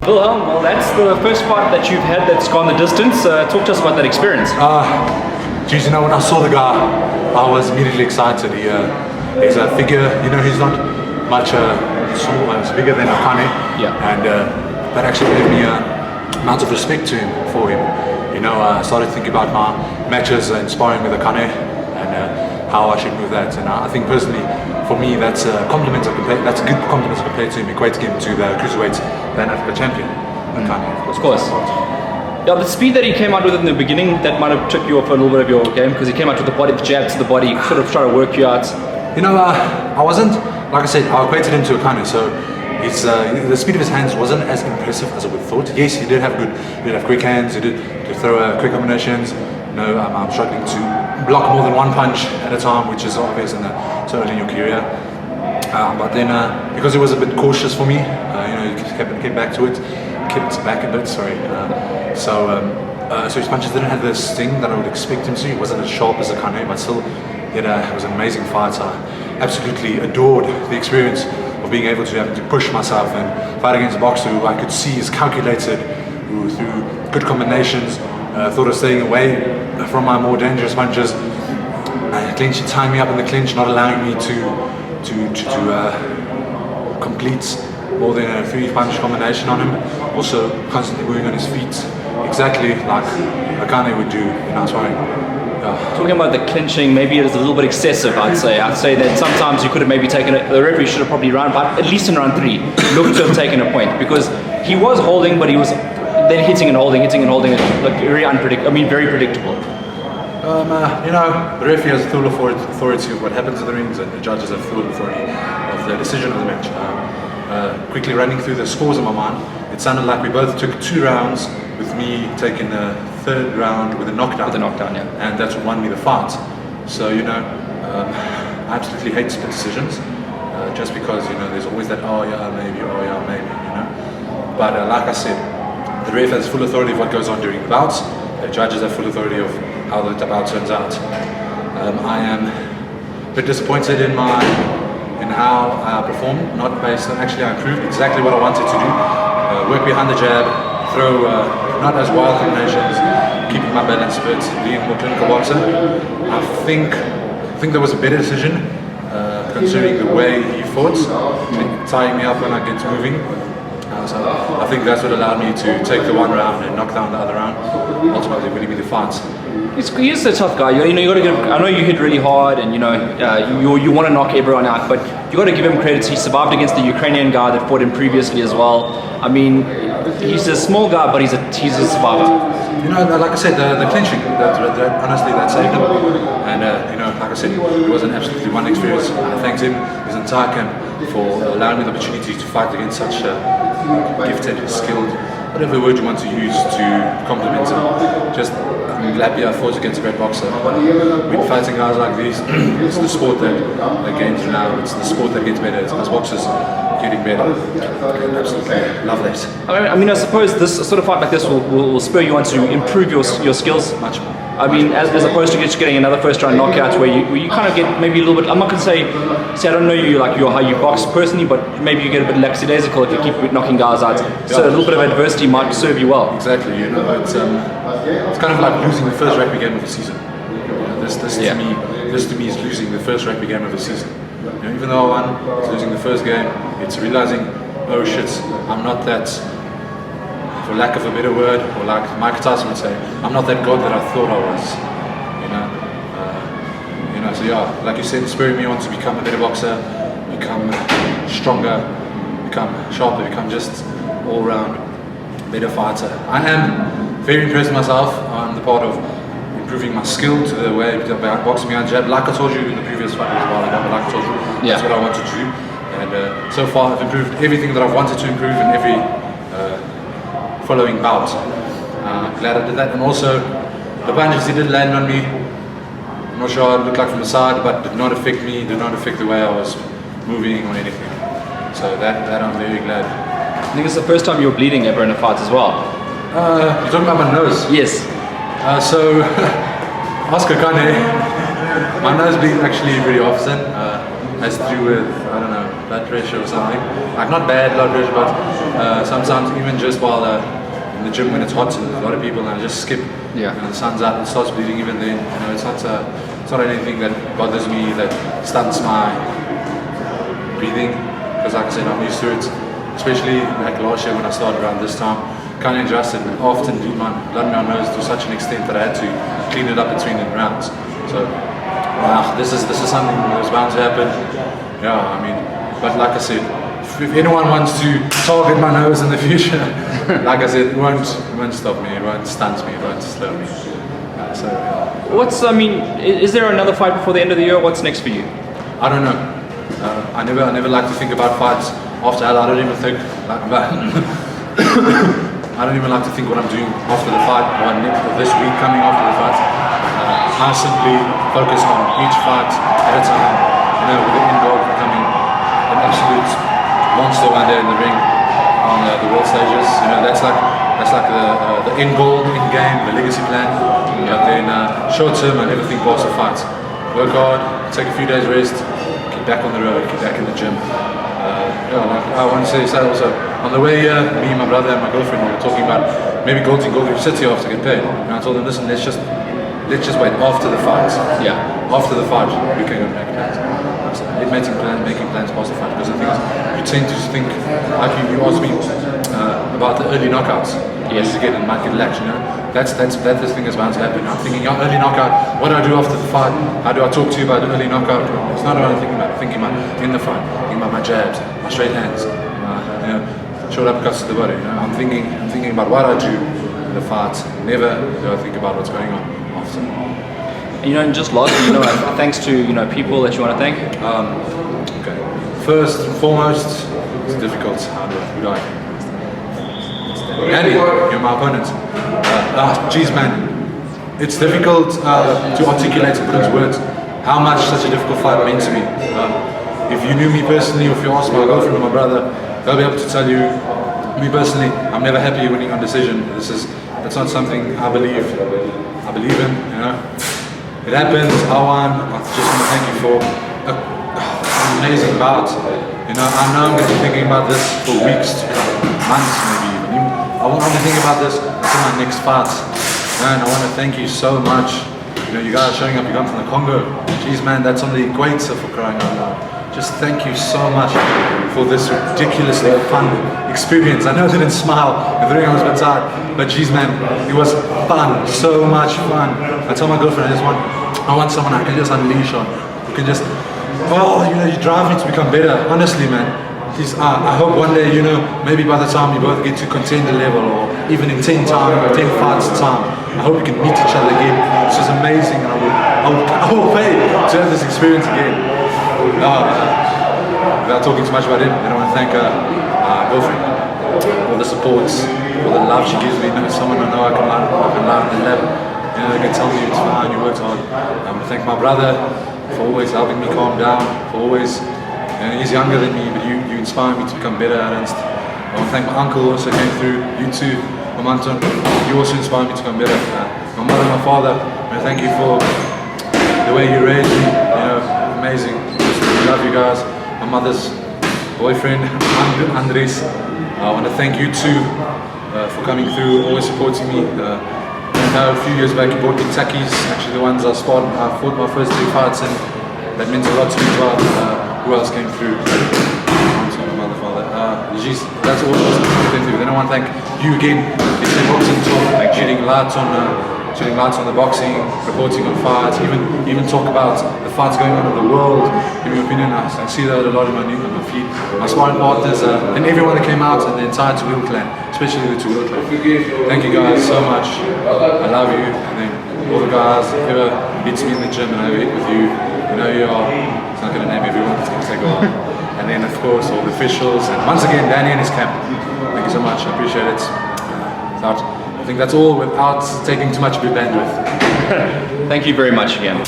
Wilhelm, well, that's the first fight that you've had that's gone the distance. Talk to us about that experience. Geez, you know, when I saw the guy, I was immediately excited. He's a figure, you know, he's not much small, he's bigger than Akane. Yeah. And that actually gave me amount of respect to him, for him. You know, I started thinking about my matches and sparring with Akane and how I should move that. And I think personally, for me, that's a compliment I can pay. That's a good compliment I can pay to him. Equate him to the cruiserweight Pan Africa champion, Akane. Of course. Yeah, the speed that he came out with in the beginning, that might have tripped you off a little bit of your game, because he came out with the body, the jab to the body, sort of trying to work you out. You know, I wasn't, like I said, I equated him to Akane, so his, the speed of his hands wasn't as impressive as I would have thought. Yes, he did have quick hands, he did throw quick combinations. You know, I'm struggling to block more than one punch at a time, which is obvious so early in your career. But then, because he was a bit cautious for me, you know, he kept back to it, kept back a bit, sorry. So his punches didn't have the sting that I would expect him to. He wasn't as sharp as Akane, but still, it was an amazing fight. I absolutely adored the experience of being able to push myself and fight against a boxer who I could see is calculated, who through good combinations thought of staying away from my more dangerous punches. Clinch, tying me up in the clinch, not allowing me to complete more than a 3-punch combination on him. Also constantly moving on his feet, exactly like Akane would do in our sparring. Talking about the clinching, maybe it is a little bit excessive, I'd say. I'd say that sometimes you could have maybe taken it, the referee should have probably at least in round 3, looked to have taken a point, because he was holding, but he was then hitting and holding, it looked very very predictable. You know, the referee has full authority of what happens in the rings, and the judges have full authority of the decision of the match. Quickly running through the scores in my mind, it sounded like we both took 2 rounds, with me taking the 3rd round with a knockdown. With a knockdown, yeah. And that's what won me the fight. So, you know, I absolutely hate split decisions, just because, you know, there's always that, oh yeah, maybe, you know. But like I said, the ref has full authority of what goes on during the bouts. The judges have full authority of how the bout turns out. I am a bit disappointed in how I performed, not based on, actually I improved exactly what I wanted to do. Work behind the jab, throw not as wild combinations, keeping my balance a bit, being a more clinical boxer. I think there was a better decision considering the way he fought, tying me up when I get moving. So I think that's what allowed me to take the 1 round and knock down the other round, ultimately winning me the fight. He is a tough guy. You know, you got to give. I know you hit really hard, and you know, you want to knock everyone out, but you got to give him credit. He survived against the Ukrainian guy that fought him previously as well. I mean, he's a small guy, but he's a survivor. You know, like I said, the clinching, honestly, that saved him. And you know, like I said, it was an absolutely one experience. I thanked him, his entire camp, for allowing me the opportunity to fight against such gifted, skilled, whatever word you want to use to compliment him. Just, I'm happy I fought against a great boxer. When fighting guys like these, it's the sport that gains renown. It's the sport that gets better. It's us boxers getting better. I absolutely love that. I mean, I suppose this sort of fight like this will spur you on to improve your skills much more. I mean, as opposed to just getting another first round knockout where you kind of get maybe a little bit, I'm not going to say I don't know you like how you box personally, but maybe you get a bit lackadaisical if you keep knocking guys out. So a little bit of adversity might serve you well. Exactly, you know, it's kind of like losing the first rugby game of the season. You know, this to me is losing the first rugby game of the season. You know, even though I won, it's losing the first game, it's realizing, oh shit, I'm not that, for lack of a better word, or like Mike Tyson would say, I'm not that god that I thought I was. You know, so yeah, like you said, spurring me on to become a better boxer, become stronger, become sharper, become just all-round better fighter. I am very impressed with myself on the part of improving my skill to the way about boxing behind jab. Like I told you in the previous fight as well, like I told you, that's what I wanted to do. And so far I've improved everything that I've wanted to improve in every following bout. Glad I did that. And also, the punches he did land on me, I'm not sure how it looked like from the side, but did not affect me, did not affect the way I was moving or anything. So that I'm very glad. I think it's the first time you were bleeding ever in a fight as well. You're talking about my nose? Yes. So, Oscar Kane, my nose bleeds actually pretty often. Has to do with, I don't know, blood pressure or something. Like not bad blood pressure, but sometimes even just while in the gym when it's hot and a lot of people, and I just skip. Yeah. And the sun's out and it starts bleeding even then. You know, it's not anything that bothers me, that stunts my breathing, because like I said, I'm used to it. Especially like last year when I started around this time, kind of adjusted and often bleed my nose to such an extent that I had to clean it up between the rounds. So this is something that was bound to happen. Yeah, I mean, but like I said, if anyone wants to target my nose in the future, like I said, it won't stop me, it won't stunt me, it won't slow me. So yeah. I mean, is there another fight before the end of the year? What's next for you? I don't know. I never like to think about fights after that. I don't even think like I don't even like to think what I'm doing after the fight or this week coming after the fight. I simply focus on each fight at a time, you know, with the end goal of becoming an absolute monster one day in the ring on the world stages. You know, that's like the end goal, end game, the legacy plan. But then short term, I never think past the fights. Work hard, take a few days rest, get back on the road, get back in the gym. Like I want to say also, on the way here, me, my brother and my girlfriend, we were talking about maybe going to Ngokwey City after get paid. And I told them, listen, let's just wait after the fight. Yeah. After the fight, we can go make plans. Making plans past the fight, because the thing is, you tend to think, like you asked me about the early knockouts. Yes. You get and might get lax, you know. That's the thing that's bound to happen. I'm thinking, early knockout, what do I do after the fight? How do I talk to you about the early knockout? It's not what I'm thinking about. I'm thinking about in the fight, thinking about my jabs, my straight hands, you know, short uppercuts to the body. You know, I'm thinking about what I do in the fight. Never do I think about what's going on after. You know, and just lastly, you know, thanks to, you know, people that you want to thank. Okay. First and foremost, it's difficult. Who do I thank? Andy, you're my opponent. Geez, man, it's difficult to articulate, to put into words how much such a difficult fight meant to me. If you knew me personally, or if you asked my girlfriend or my brother, they'll be able to tell you, me personally, I'm never happy winning on decision. That's not something I believe in, you know. It happens, I won. I just want to thank you for an amazing bout. You know, I know I'm going to be thinking about this for weeks, months maybe even. I want to think about this until my next fight. Man, I want to thank you so much. You know, you guys showing up, you come from the Congo. Jeez, man, that's on the equator, for crying out loud. Just thank you so much for this ridiculously fun experience. I know I didn't smile, the ring I was a bit tired, but geez, man, it was fun, so much fun. I told my girlfriend, I want someone I can just unleash on, who can just, you know, you drive me to become better. Honestly, man. I hope one day, you know, maybe by the time you both get to contender level, or even in 10 fights time, I hope we can meet each other again. This was amazing, and I will pay to have this experience again. Without talking too much about him, I want to thank girlfriend, all the supports, all the love she gives me. You know, someone I know I can learn in the lab. You know, they can tell me it's fine, you worked hard. I want to thank my brother for always helping me calm down, for always. And he's younger than me, but you inspire me to become better. I want to thank my uncle who also came through. You too, Mamanton. You also inspire me to become better. My mother and my father, I thank you for the way you raised me. You know, amazing. I love you guys. My mother's boyfriend, Andres. I want to thank you too for coming through, always supporting me. A few years back, you bought me Takis, actually the ones I fought my first 3 fights, and that meant a lot to me as well. Who else came through? My mother, father. Geez, that's all I've been through. Then I want to thank you again. It's the boxing talk, shedding lights on the boxing, reporting on fights, even talk about the fights going on in the world, giving your opinion. I see that a lot in my feed. My sparring partners, and everyone that came out, and the entire WILHELM clan, especially the WILHELM clan. Thank you guys so much. I love you. And then all the guys, whoever beats me in the gym and I ever hit with you, you know you are. It's not going to name everyone, it's going to take a while. And then of course all the officials, and once again Danny and his camp. Thank you so much, I appreciate it. I think that's all without taking too much of your bandwidth. Thank you very much again.